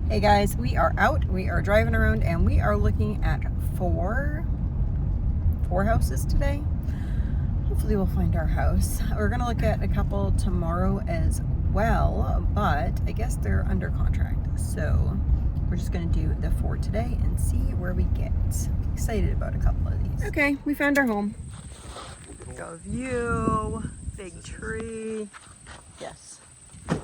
Hey guys, we are out, we are driving around, and we are looking at four houses today. Hopefully we'll find our house. We're gonna look at a couple tomorrow as well, but I guess they're under contract. So we're just gonna do the four today and see where we get. I'm excited about a couple of these. Okay, we found our home. Go view, big tree. Yes. Am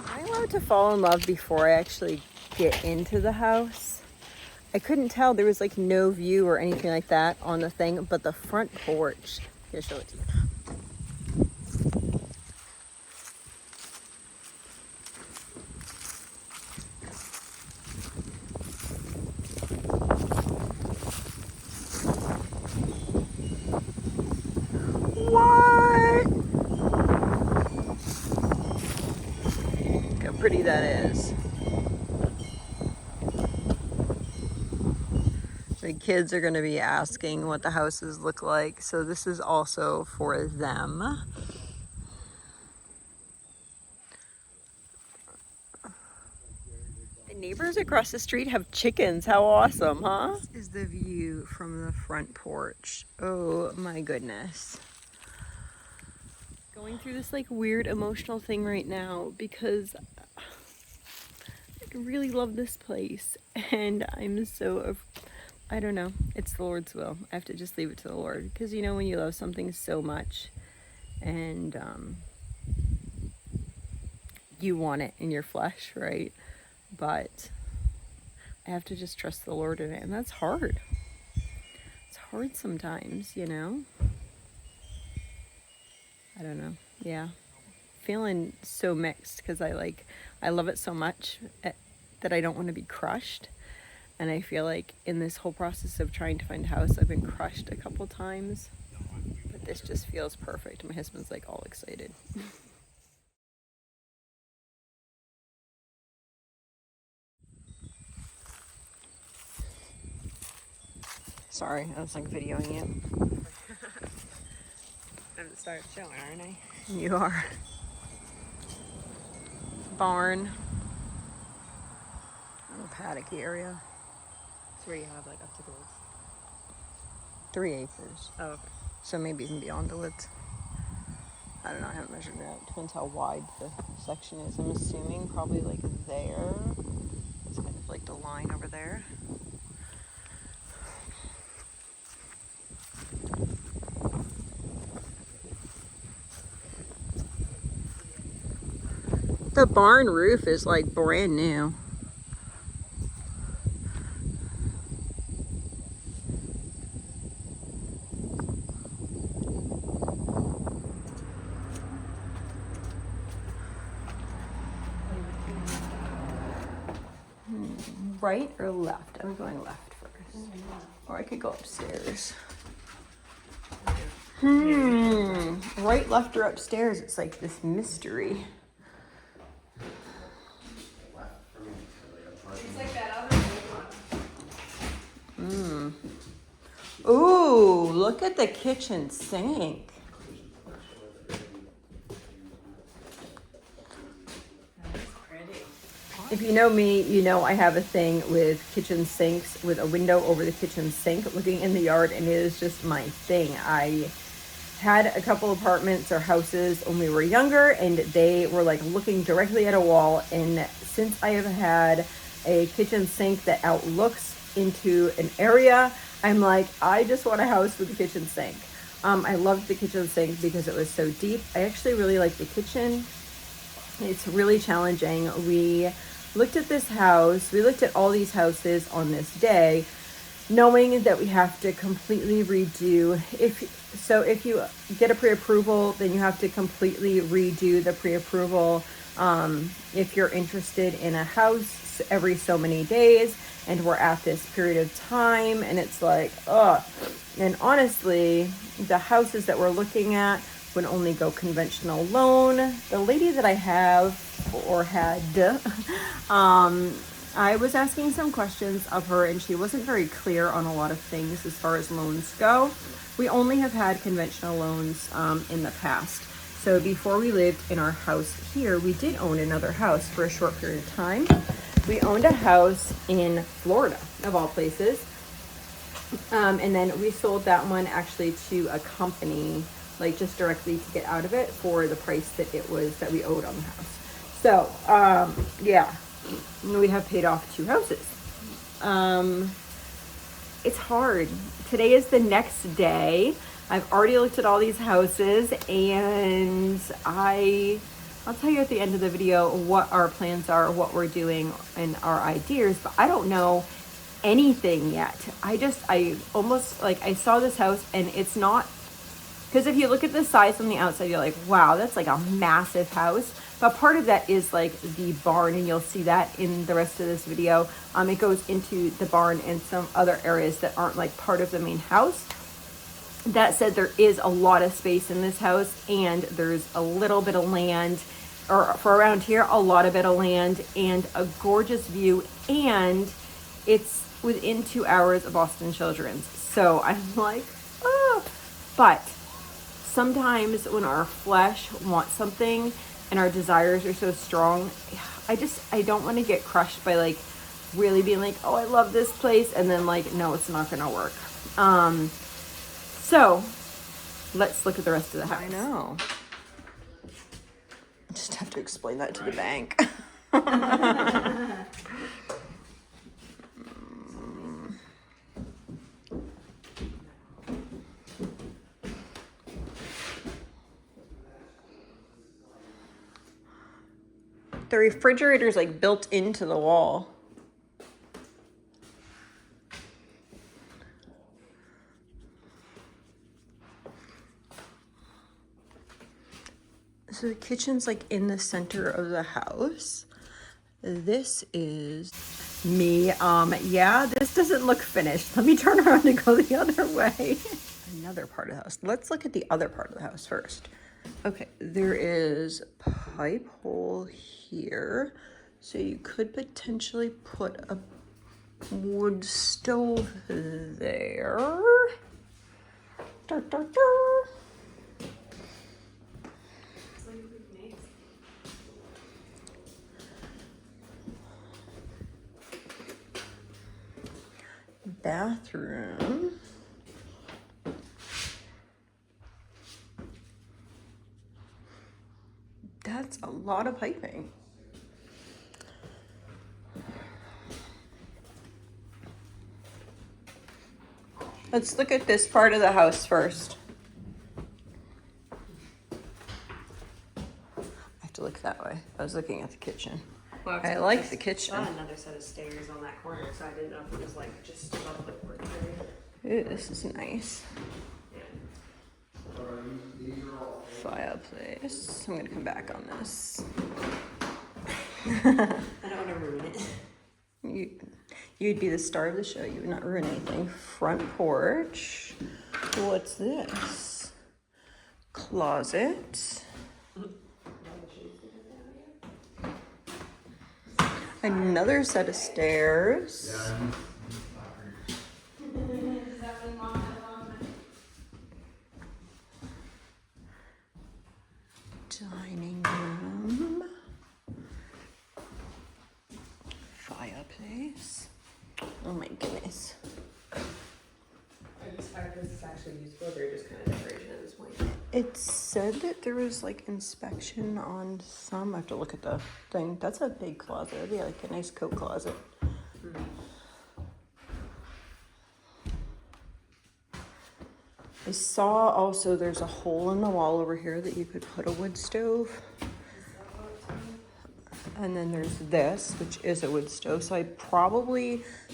I allowed to fall in love before I actually get into the house? I couldn't tell. There was like no view or anything like that on the thing, but the front porch. Here, show it to you. What? Look how pretty that is. The kids are going to be asking what the houses look like, so this is also for them. The neighbors across the street have chickens. How awesome, huh? This is the view from the front porch. Oh my goodness. Going through this like weird emotional thing right now because I really love this place and I'm so, I don't know, it's the Lord's will. I have to just leave it to the Lord because you know when you love something so much and you want it in your flesh, right? But I have to just trust the Lord in it, and that's hard. It's hard sometimes, you know? I don't know. Yeah. Feeling so mixed because I love it so much that I don't want to be crushed. And I feel like in this whole process of trying to find a house, I've been crushed a couple times. But this just feels perfect. My husband's like all excited. Sorry, I was like videoing you. I'm gonna start showing, aren't I? You are. Barn. Little paddocky area. It's where you have like up to the woods. 3 acres. Oh, okay. So maybe even beyond the woods. I don't know, I haven't measured it out. Depends how wide the section is. I'm assuming probably like there. It's kind of like the line over there. The barn roof is like brand new. Right or left? I'm going left first. Or I could go upstairs. Right, left, or upstairs? It's like this mystery. It's like that other one. Ooh, look at the kitchen sink. If you know me, you know I have a thing with kitchen sinks with a window over the kitchen sink looking in the yard, and it is just my thing. I had a couple apartments or houses when we were younger, and they were like looking directly at a wall. And since I have had a kitchen sink that outlooks into an area, I'm like, I just want a house with a kitchen sink. I loved the kitchen sink because it was so deep. I actually really like the kitchen. It's really challenging. We looked at this house. We looked at all these houses on this day, knowing that we have to completely redo. If you get a pre-approval, then you have to completely redo the pre-approval. If you're interested in a house every so many days, and we're at this period of time, and it's like, ugh. And honestly, the houses that we're looking at would only go conventional loan. The lady that I have or had, I was asking some questions of her and she wasn't very clear on a lot of things as far as loans go. We only have had conventional loans in the past. So before we lived in our house here, we did own another house for a short period of time. We owned a house in Florida, of all places. And then we sold that one actually to a company, like just directly to get out of it for the price that it was that we owed on the house. So, yeah, we have paid off 2 houses. It's hard. Today is the next day. I've already looked at all these houses, and I'll tell you at the end of the video what our plans are, what we're doing, and our ideas, but I don't know anything yet. I almost, like, I saw this house, and it's not, because if you look at the size from the outside, you're like, wow, that's like a massive house. But part of that is like the barn, and you'll see that in the rest of this video. It goes into the barn and some other areas that aren't like part of the main house. That said, there is a lot of space in this house, and there's a little bit of land, or for around here, a lot of bit of land, and a gorgeous view, and it's within 2 hours of Austin Children's. So I'm like, oh, but sometimes when our flesh wants something and our desires are so strong, I don't want to get crushed by like really being like, oh, I love this place, and then like, no, it's not gonna work. So let's look at the rest of the house. I know. I just have to explain that to the bank. The refrigerator's like built into the wall. So the kitchen's like in the center of the house. This is me. Yeah, this doesn't look finished. Let me turn around and go the other way. Another part of the house. Let's look at the other part of the house first. Okay, there is a pipe hole here. So you could potentially put a wood stove there. Da, da, da. Bathroom. That's a lot of piping. Let's look at this part of the house first. I have to look that way. I was looking at the kitchen. Well, I like the kitchen. I saw another set of stairs on that corner, so I didn't know if it was like just above the porch area. Ooh, this is nice. Fireplace. I'm gonna come back on this. I don't want to ruin it. You'd be the star of the show. You would not ruin anything. Front porch. What's this? Closet. Another set of stairs. Dining room. Fireplace. Oh my goodness. Are these fireplaces actually useful, or they're just kind of decoration at this point? It said that there was like inspection on some. I have to look at the thing. That's a big closet. It'd be like a nice coat closet. I saw also there's a hole in the wall over here that you could put a wood stove. And then there's this, which is a wood stove. So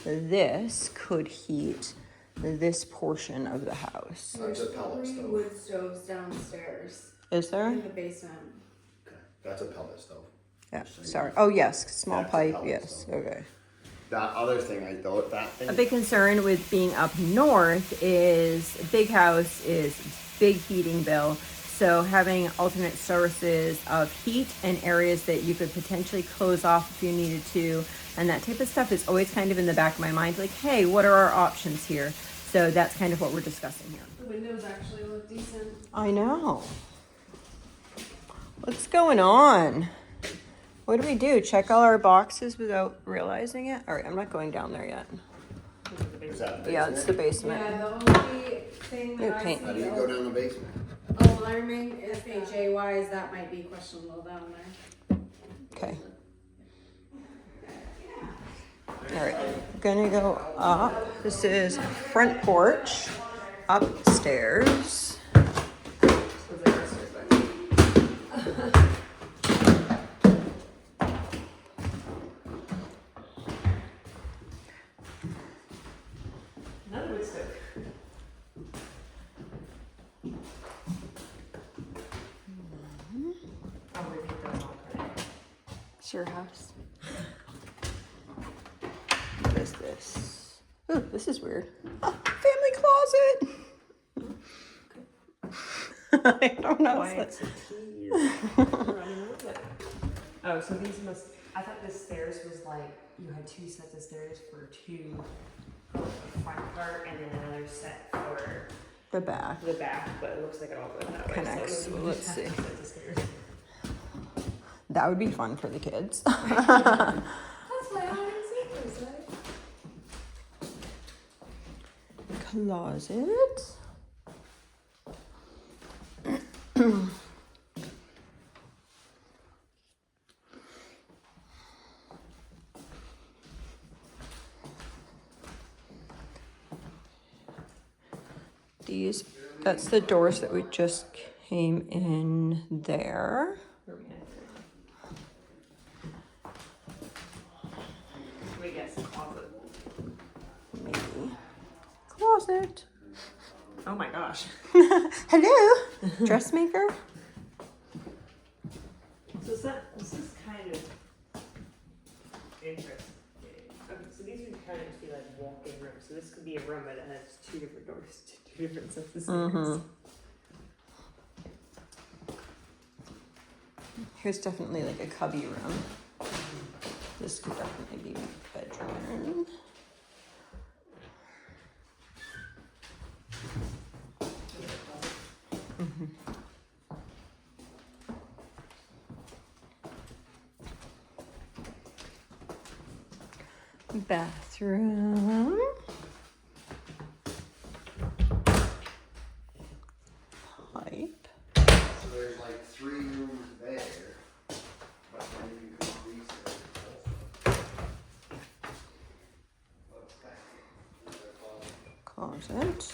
this could heat this portion of the house. That's a pellet 3 stove. wood stoves downstairs Is there? in the basement. Okay, that's a pellet stove. Yeah, sorry. Oh, yes, small That's a pipe, pellet yes, stove. okay. That other thing, that thing. A big concern with being up north is big house is big heating bill. So having alternate sources of heat and areas that you could potentially close off if you needed to, and that type of stuff is always kind of in the back of my mind. Like, hey, what are our options here? So that's kind of what we're discussing here. The windows actually look decent. I know. What's going on? What do we do? Check all our boxes without realizing it? All right, I'm not going down there yet. Is that the Yeah, it's the basement? basement. Yeah, the only thing New that I paint. see How do you go down the basement? alarming FHA wise, that might be questionable down there. Okay. All right, gonna go up. This is front porch, upstairs. Another wood stove. Oh, we picked those all right. It's your house. What is this? Ooh, this is weird. Oh, family closet. I don't know. Why it's a tea or oh, so these must. I thought the stairs was like you had two sets of stairs for two for the front part and then another set for The back. the back, but it looks like it all goes that way. Connects. So Well, you let's just have see. two sets of stairs. That would be fun for the kids. That's why I didn't see this, right? Closet. These, that's the doors that we just came in there. Where we had we got some closet. Maybe. Closet. Oh my gosh. Hello, dressmaker. So this is kind of interesting. Okay, so these would kind of just be like walk-in rooms. So this could be a room that has two different doors to two different sets of stairs. Mhm. Here's definitely like a cubby room. This could definitely be bedroom. Bathroom. Pipe. So there's like 3 rooms there, but then you can increase it. What's that? Closet.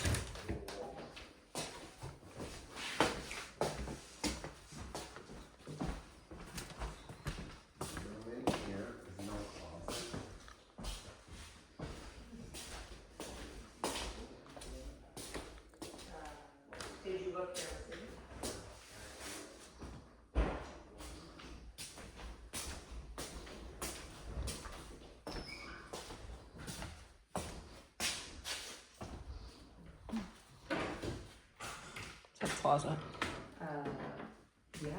Room in here is no closet. Did you look there? It's a closet. Yeah.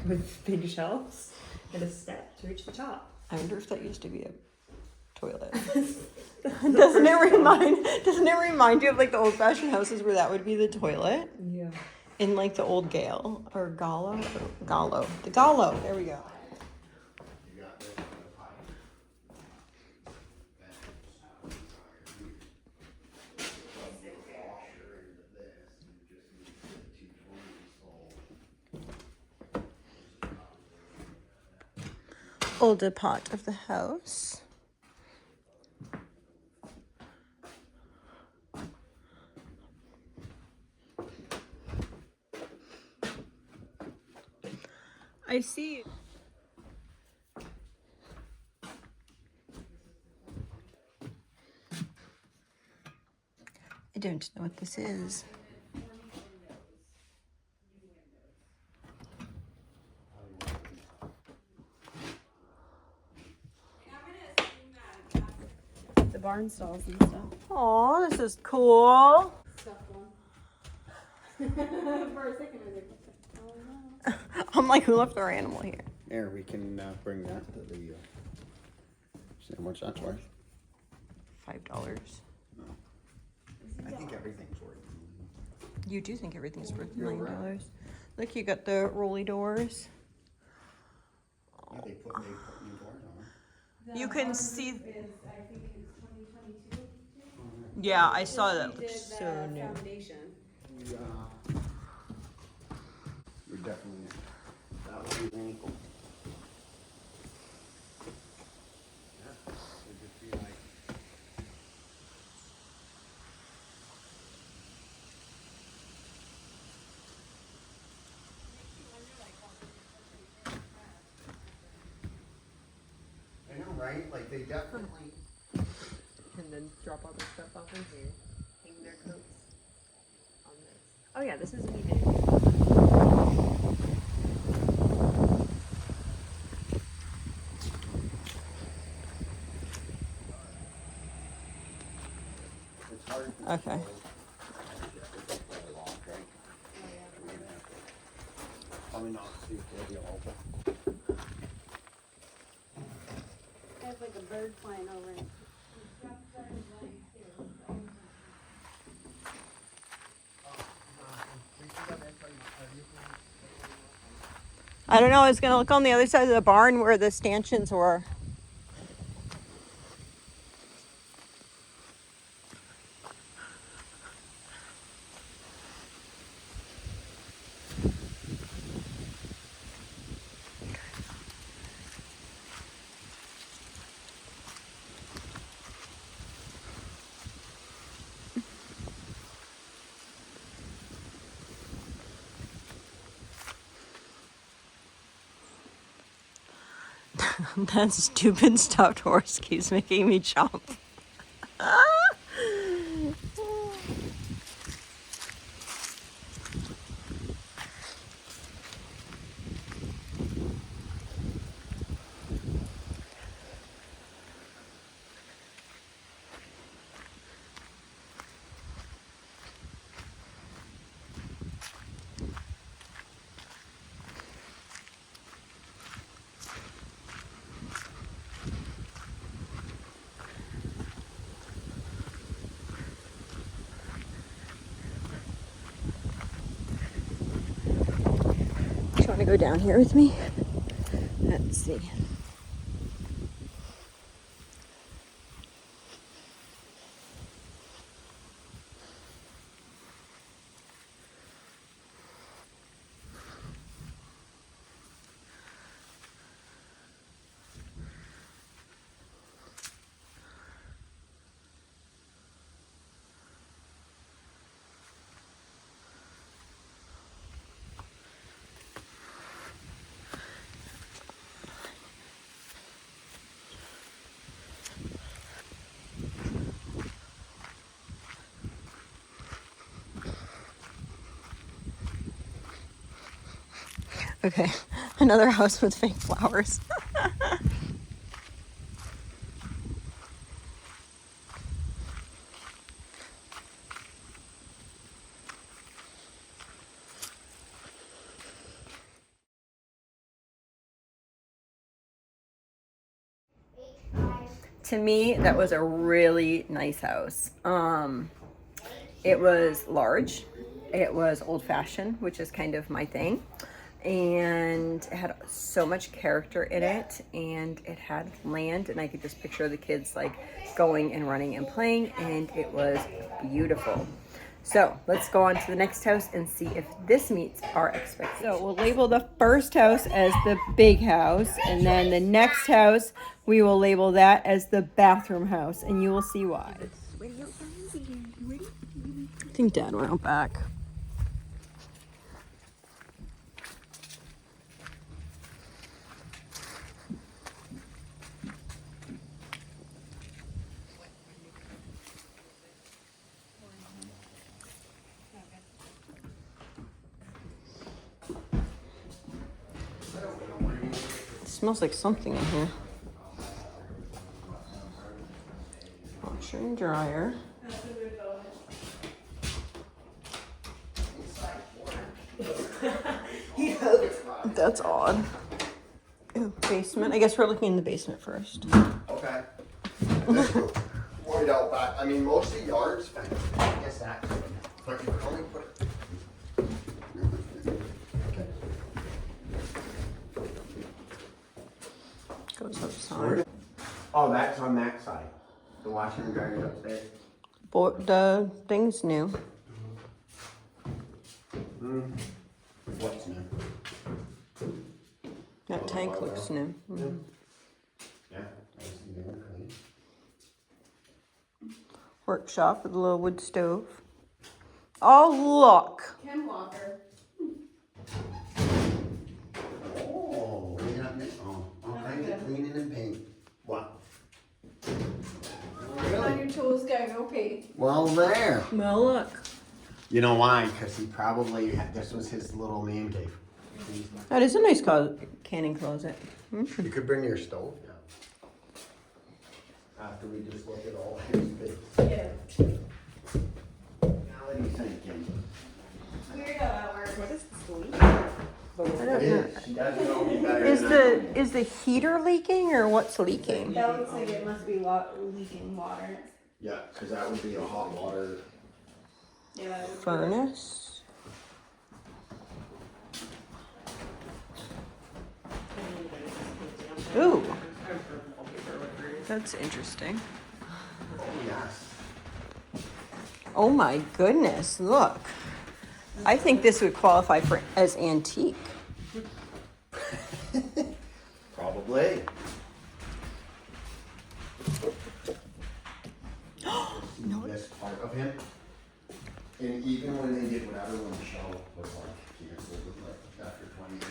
With big shelves and a step to reach the top. I wonder if that used to be a toilet. Doesn't it remind you of like the old fashioned houses where that would be the toilet? Yeah. In like the old Gale or Gallo? Gallo. The Gallo. There we go. You got this on the pipe. Washer into this, you just need the 240 sold. Older part of the house. I see. I don't know what this is. The barn stalls and stuff. Oh, this is cool. Stuff one. For a second, I was like, oh no. I'm like, who left our animal here? Here, we can bring that to the. See how much that's worth? $5. I think everything's worth. You do think everything's worth $9. Look, you got the rolly doors. Yeah, they put new doors on. You can see. I think it's 2022. Yeah, I saw that. We Looks did so the new. foundation. We're definitely, that would be wrinkle. Yeah, it'd just be like. I know, right? Like they definitely. And then drop all their stuff off in here. Hang their coats on this. Oh yeah, this is me day. It's hard. Okay. Probably not see if they'll be open. There's like a bird flying over it. I don't know. I was gonna look on the other side of the barn where the stanchions were. That stupid stuffed horse keeps making me jump. Do you want to go down here with me? Let's see. Okay, another house with fake flowers. To me, that was a really nice house. It was large. It was old-fashioned, which is kind of my thing. And it had so much character in it, and it had land, and I could just picture the kids like going and running and playing, and it was beautiful. So let's go on to the next house and see if this meets our expectations. So we'll label the first house as the big house, and then the next house we will label that as the bathroom house, and you will see why. I think Dad went out back. It smells like something in here. Washer and dryer. That's odd. Ew, basement. I guess we're looking in the basement first. Okay. Worried out back. I mean, most of the yards, I guess that. But you can only put. goes outside. Oh, that's on that side. The washer and dryer is upstairs. The thing's new. What's new? That tank looks new. Mhm. Yeah, that's new and clean. Workshop with a little wood stove. Oh, look. Ken Walker. Oh, we got me. Oh, all kinds of cleaning and paint. What? On your tools, go pee. Well, there. Well, look. You know why? Because he probably this was his little man cave. That is a nice canning closet. You could bring your stove down. After we just look at all his bits. Yeah. Now what are you thinking? Weird how that works. What is this leak? I don't know. She doesn't know me better Is than I the do. is the heater leaking or what's leaking? That looks like it must be leaking water. Yeah, because that would be a hot water. Yeah. that would be- Furnace. Ooh, that's interesting. Oh, yes. Oh my goodness, look. I think this would qualify for as antique. Probably. No. This part of him. And even when they did whatever, when the show was like canceled, like after 20 years,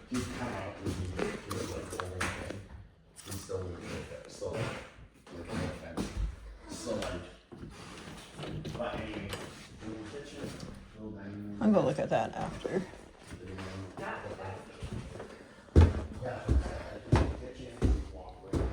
he'd come out and he was like over again. He still wouldn't look at it. So, like, no offense. So, like, but anyway, little kitchen, little dining room. I'm gonna look at that after. living room. Yeah, little kitchen, walkway.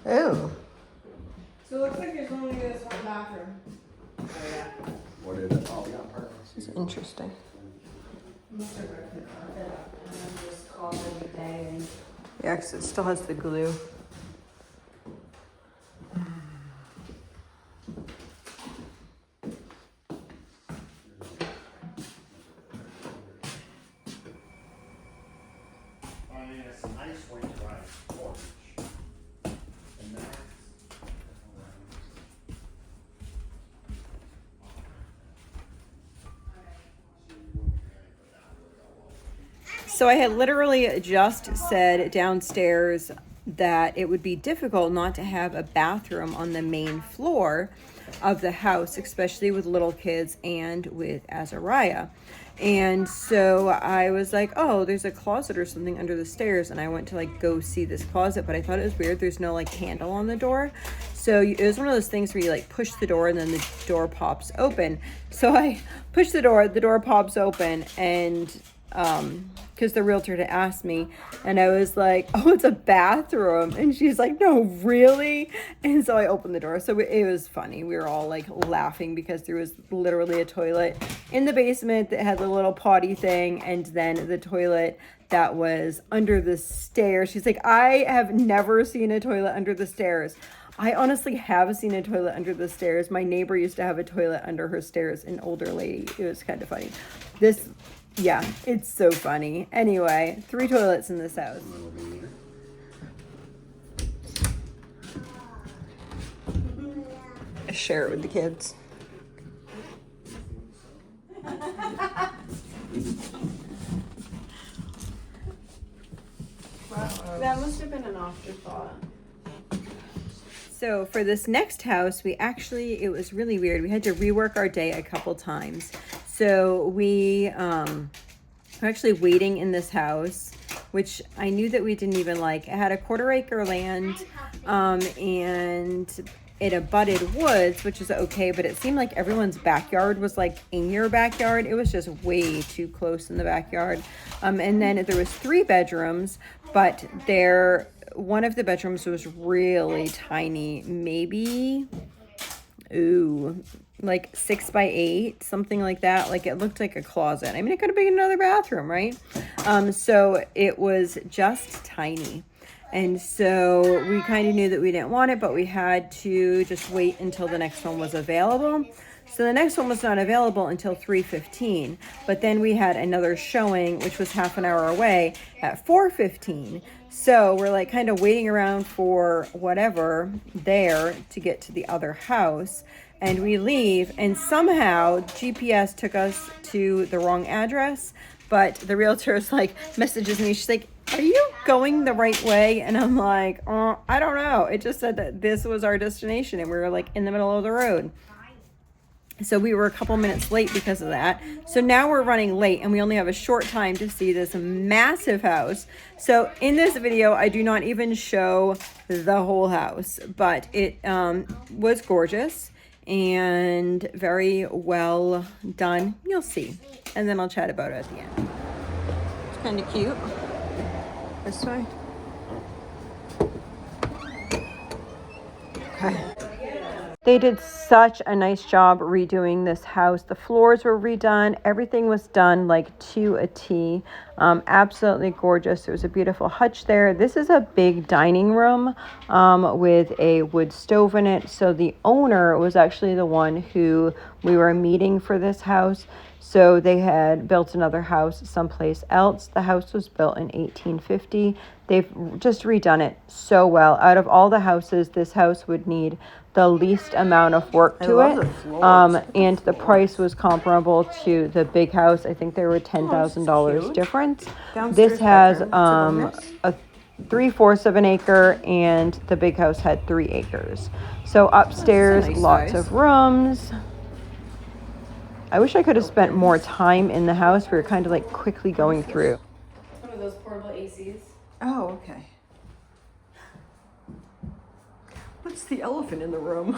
Oh, So it looks like there's only this one bathroom. What is it? Oh, yeah, perfect. this is interesting. Must have ripped the carpet up and then just called it a day and Yeah, 'cause it still has the glue. I mean, it's nice when you ride porch. And that's. So I had literally just said downstairs that it would be difficult not to have a bathroom on the main floor of the house, especially with little kids and with Azariah. And so I was like, oh, there's a closet or something under the stairs. And I went to like go see this closet, but I thought it was weird. There's no like handle on the door. So it was one of those things where you like push the door and then the door pops open. So I push the door pops open, and because the realtor had asked me, and I was like, oh, it's a bathroom. And she's like, no, really? And so I opened the door. So it was funny. We were all like laughing because there was literally a toilet in the basement that had the little potty thing, and then the toilet that was under the stairs. She's like, I have never seen a toilet under the stairs. I honestly have seen a toilet under the stairs. My neighbor used to have a toilet under her stairs, an older lady. It was kind of funny. Yeah, it's so funny. Anyway, 3 toilets in this house. Little beater. I share it with the kids. that must have been an afterthought. So for this next house, it was really weird. We had to rework our day a couple times. So we were actually waiting in this house, which I knew that we didn't even like. It had a 1/4 acre land, and it abutted woods, which is okay, but it seemed like everyone's backyard was like in your backyard. It was just way too close in the backyard. And then there was 3 bedrooms, but one of the bedrooms was really tiny, maybe ooh, like 6 by 8, something like that. Like it looked like a closet. I mean, it could have been another bathroom, right? So it was just tiny. And so we kind of knew that we didn't want it, but we had to just wait until the next one was available. So the next one was not available until 3:15, but then we had another showing, which was half an hour away at 4:15. So we're like kind of waiting around for whatever there to get to the other house. And we leave, and somehow GPS took us to the wrong address. But the realtor is like, messages me. She's like, are you going the right way? And I'm like, oh, I don't know. It just said that this was our destination, and we were like in the middle of the road. So we were a couple minutes late because of that. So now we're running late, and we only have a short time to see this massive house. So in this video, I do not even show the whole house, but it was gorgeous and very well done. You'll see. And then I'll chat about it at the end. It's kind of cute. This way. Okay. They did such a nice job redoing this house. The floors were redone. Everything was done like to a T. Absolutely gorgeous. There was a beautiful hutch there. This is a big dining room with a wood stove in it. So the owner was actually the one who we were meeting for this house. So they had built another house someplace else. The house was built in 1850. They've just redone it so well. Out of all the houses, this house would need the least amount of work to it. And the price was comparable to the big house. I think there were $10,000 difference. This has a 3/4 of an acre, and the big house had 3 acres. So upstairs, lots of rooms. I wish I could have spent more time in the house. We were kind of like quickly going through. One of those portable ACs. Oh, okay. What's the elephant in the room?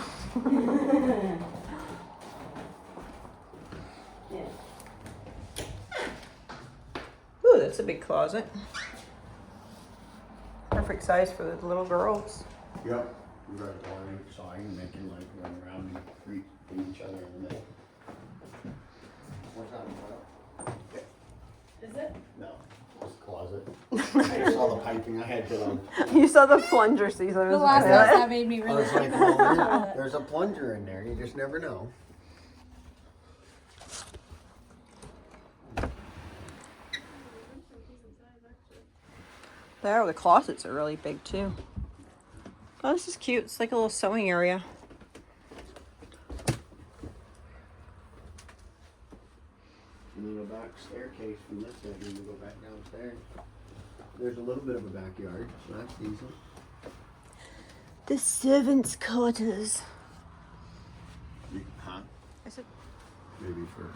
Ooh, that's a big closet. Perfect size for the little girls. Yep. We got a door each side and they can like run around and greet each other in the middle. What's that about? Is it? No, it's a closet. I saw the piping, I had to, You saw the plunger season. The last house that made me I really was think like, about well, it. there's a plunger in there, you just never know. There, the closets are really big too. Oh, this is cute. It's like a little sewing area. And then a back staircase from this bedroom to go back downstairs. There's a little bit of a backyard, so that's decent. The servants' quarters. Huh? I said, Maybe for.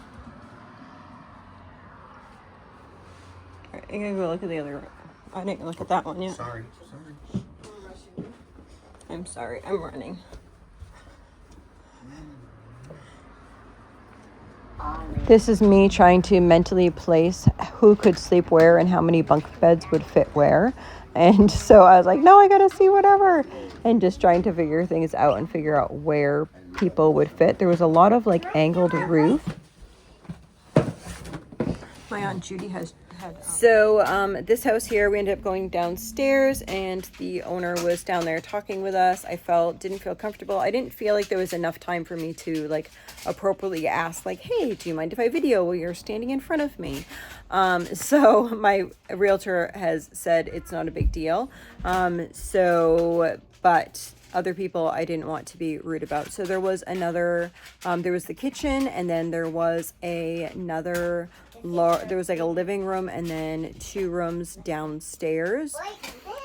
alright, I'm gonna go look at the other. I didn't look at that one yet. Sorry. I'm sorry, I'm running. This is me trying to mentally place who could sleep where and how many bunk beds would fit where. And so I was like, no, I gotta see whatever. And just trying to figure things out and figure out where people would fit. There was a lot of like angled roof. My Aunt Judy had. So this house here, we ended up going downstairs, and the owner was down there talking with us. I didn't feel comfortable. I didn't feel like there was enough time for me to like appropriately ask, like, hey, do you mind if I video while you're standing in front of me? So my realtor has said it's not a big deal. But other people I didn't want to be rude about. So there was another, there was the kitchen, and then there was another, there was like a living room and then 2 rooms downstairs,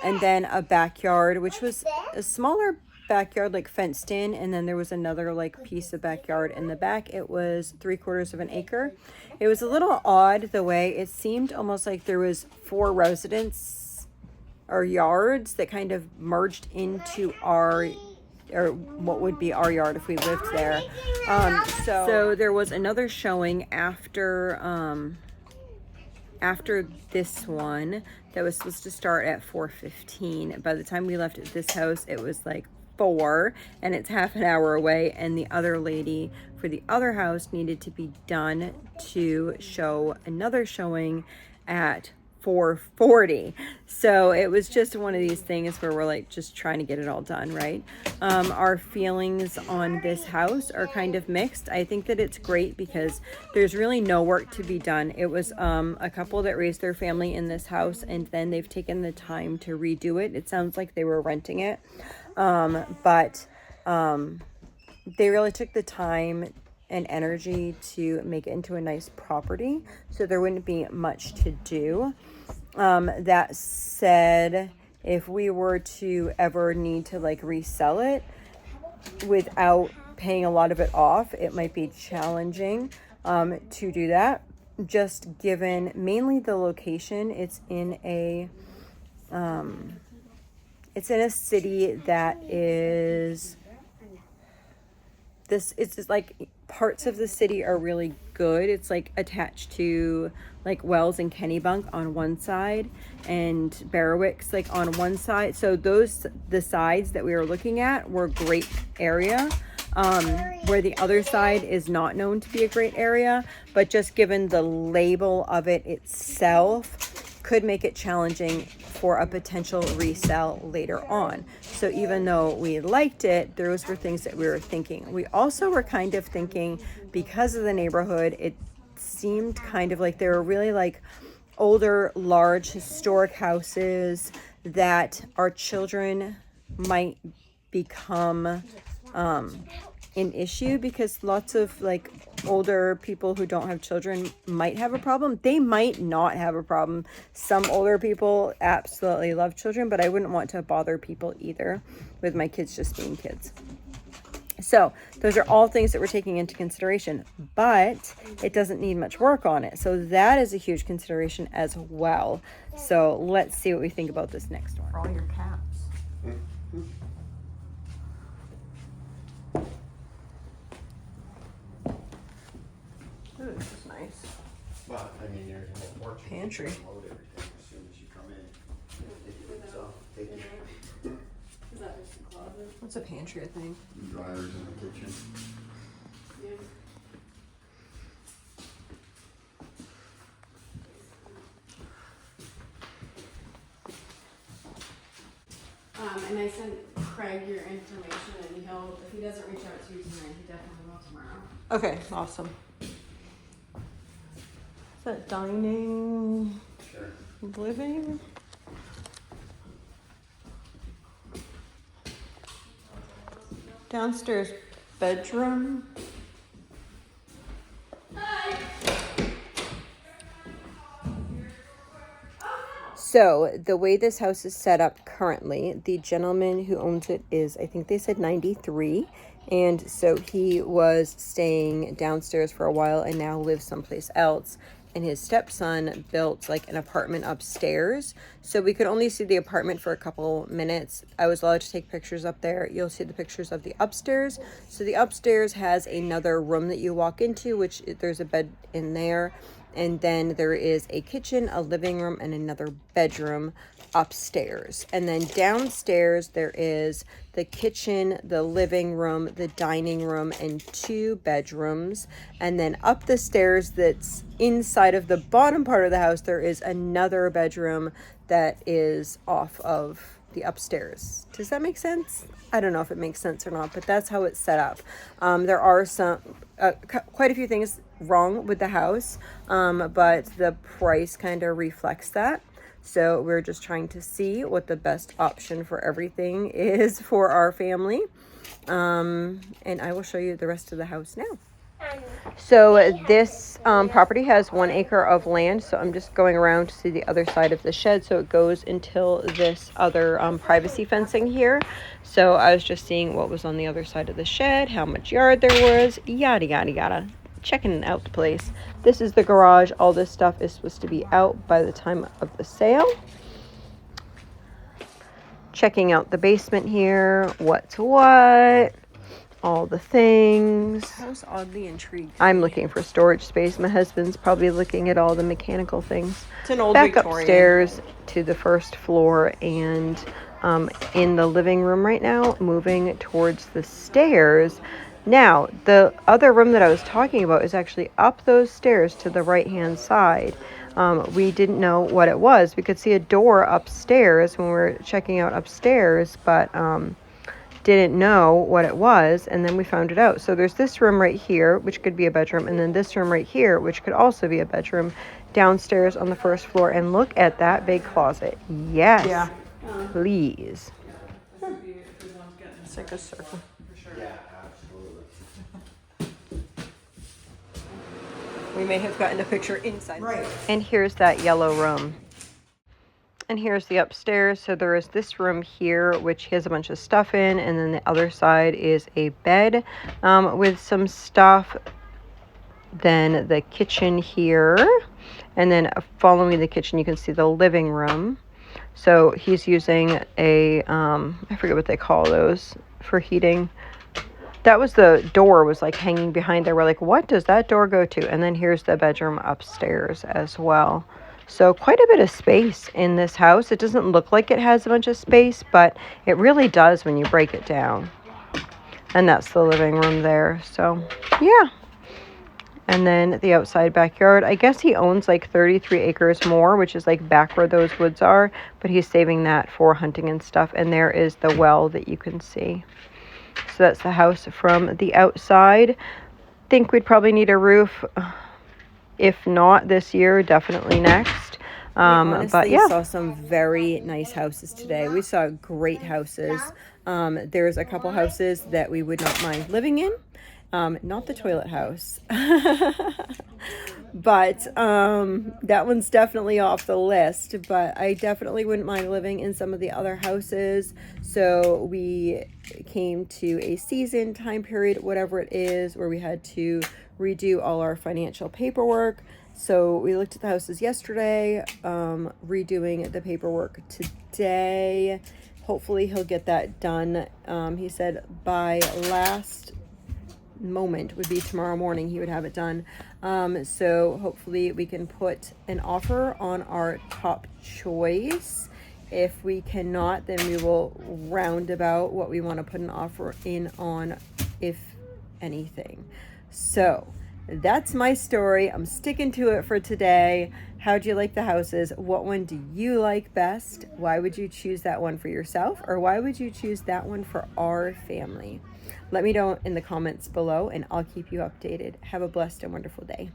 and then a backyard, which was a smaller backyard, like fenced in, and then there was another like piece of backyard in the back. It was 3/4 of an acre. It was a little odd the way it seemed, almost like there was 4 residents or yards that kind of merged into our, or what would be our yard if we lived there. So there was another showing after this one that was supposed to start at 4:15. By the time we left at this house, it was like 4 and it's half an hour away, and the other lady for the other house needed to be done to show another showing at 4:40. So it was just one of these things where we're like just trying to get it all done, right? Our feelings on this house are kind of mixed. I think that it's great because there's really no work to be done. It was a couple that raised their family in this house, and then they've taken the time to redo it. It sounds like they were renting it, but they really took the time and energy to make it into a nice property, so there wouldn't be much to do. That said, if we were to ever need to like resell it without paying a lot of it off, it might be challenging to do that, just given mainly the location. It's in a city that is it's just like parts of the city are really good. It's like attached to like Wells and Kennebunk on one side and Berwick's like on one side. So the sides that we were looking at were great area, where the other side is not known to be a great area, but just given the label of it itself could make it challenging for a potential resale later on. So even though we liked it, those were things that we were thinking. We also were kind of thinking, because of the neighborhood, it seemed kind of like they were really like older, large, historic houses that our children might become an issue, because lots of like older people who don't have children might have a problem. They might not have a problem. Some older people absolutely love children, but I wouldn't want to bother people either with my kids just being kids. So those are all things that we're taking into consideration, but it doesn't need much work on it. So that is a huge consideration as well. So let's see what we think about this next one. For all your cats. Ooh, this is nice. But, I mean, there's a whole porch. Pantry. Load everything as soon as you come in. So, take it. Is that just a closet? What's a pantry, I think? Dryers in the kitchen. Yeah. And I sent Craig your information, and if he doesn't reach out to you tonight, he definitely will tomorrow. Okay, awesome. Is that dining, Sure. living? Downstairs bedroom. So the way this house is set up currently, the gentleman who owns it is, I think they said 93. And so he was staying downstairs for a while and now lives someplace else. And his stepson built like an apartment upstairs. So we could only see the apartment for a couple minutes. I was allowed to take pictures up there. You'll see the pictures of the upstairs. So the upstairs has another room that you walk into, which there's a bed in there. And then there is a kitchen, a living room, and another bedroom upstairs. And then downstairs there is the kitchen, the living room, the dining room, and 2 bedrooms. And then up the stairs that's inside of the bottom part of the house, there is another bedroom that is off of the upstairs. Does that make sense? I don't know if it makes sense or not, but that's how it's set up. There are quite a few things wrong with the house, but the price kind of reflects that. So we're just trying to see what the best option for everything is for our family. And I will show you the rest of the house now. So this property has 1 acre of land. So I'm just going around to see the other side of the shed. So it goes until this other privacy fencing here. So I was just seeing what was on the other side of the shed, how much yard there was, yada, yada, yada. Checking out the place. This is the garage. All this stuff is supposed to be out by the time of the sale. Checking out the basement here. What's what. All the things. I was oddly intrigued. I'm looking for storage space. My husband's probably looking at all the mechanical things. It's an old Back Victorian. upstairs to the first floor, and in the living room right now, moving towards the stairs. Now, the other room that I was talking about is actually up those stairs to the right-hand side. We didn't know what it was. We could see a door upstairs when we were checking out upstairs, but didn't know what it was, and then we found it out. So there's this room right here, which could be a bedroom, and then this room right here, which could also be a bedroom, downstairs on the first floor. And look at that big closet. Yes. Yeah. Please. It's like a circle. Yeah, absolutely. We may have gotten a picture inside. Right. And here's that yellow room. And here's the upstairs. So there is this room here, which has a bunch of stuff in, and then the other side is a bed with some stuff. Then the kitchen here, and then following the kitchen, you can see the living room. So he's using a, I forget what they call those for heating. That was the door was like hanging behind there. We're like, what does that door go to? And then here's the bedroom upstairs as well. So quite a bit of space in this house. It doesn't look like it has a bunch of space, but it really does when you break it down. And that's the living room there. So yeah. And then the outside backyard. I guess he owns like 33 acres more, which is like back where those woods are, but he's saving that for hunting and stuff. And there is the well that you can see. So that's the house from the outside. Think we'd probably need a roof. If not this year, definitely next. But yeah, saw some very nice houses today. We saw great houses. There's a couple houses that we would not mind living in. Not the toilet house, but that one's definitely off the list. But I definitely wouldn't mind living in some of the other houses. So we came to a season time period, whatever it is, where we had to redo all our financial paperwork. So we looked at the houses yesterday, redoing the paperwork today. Hopefully he'll get that done. He said by last moment would be tomorrow morning he would have it done. So hopefully we can put an offer on our top choice. If we cannot, then we will round about what we want to put an offer in on, if anything. So that's my story. I'm sticking to it for today. How'd you like the houses? What one do you like best? Why would you choose that one for yourself, or why would you choose that one for our family? Let me know in the comments below, and I'll keep you updated. Have a blessed and wonderful day.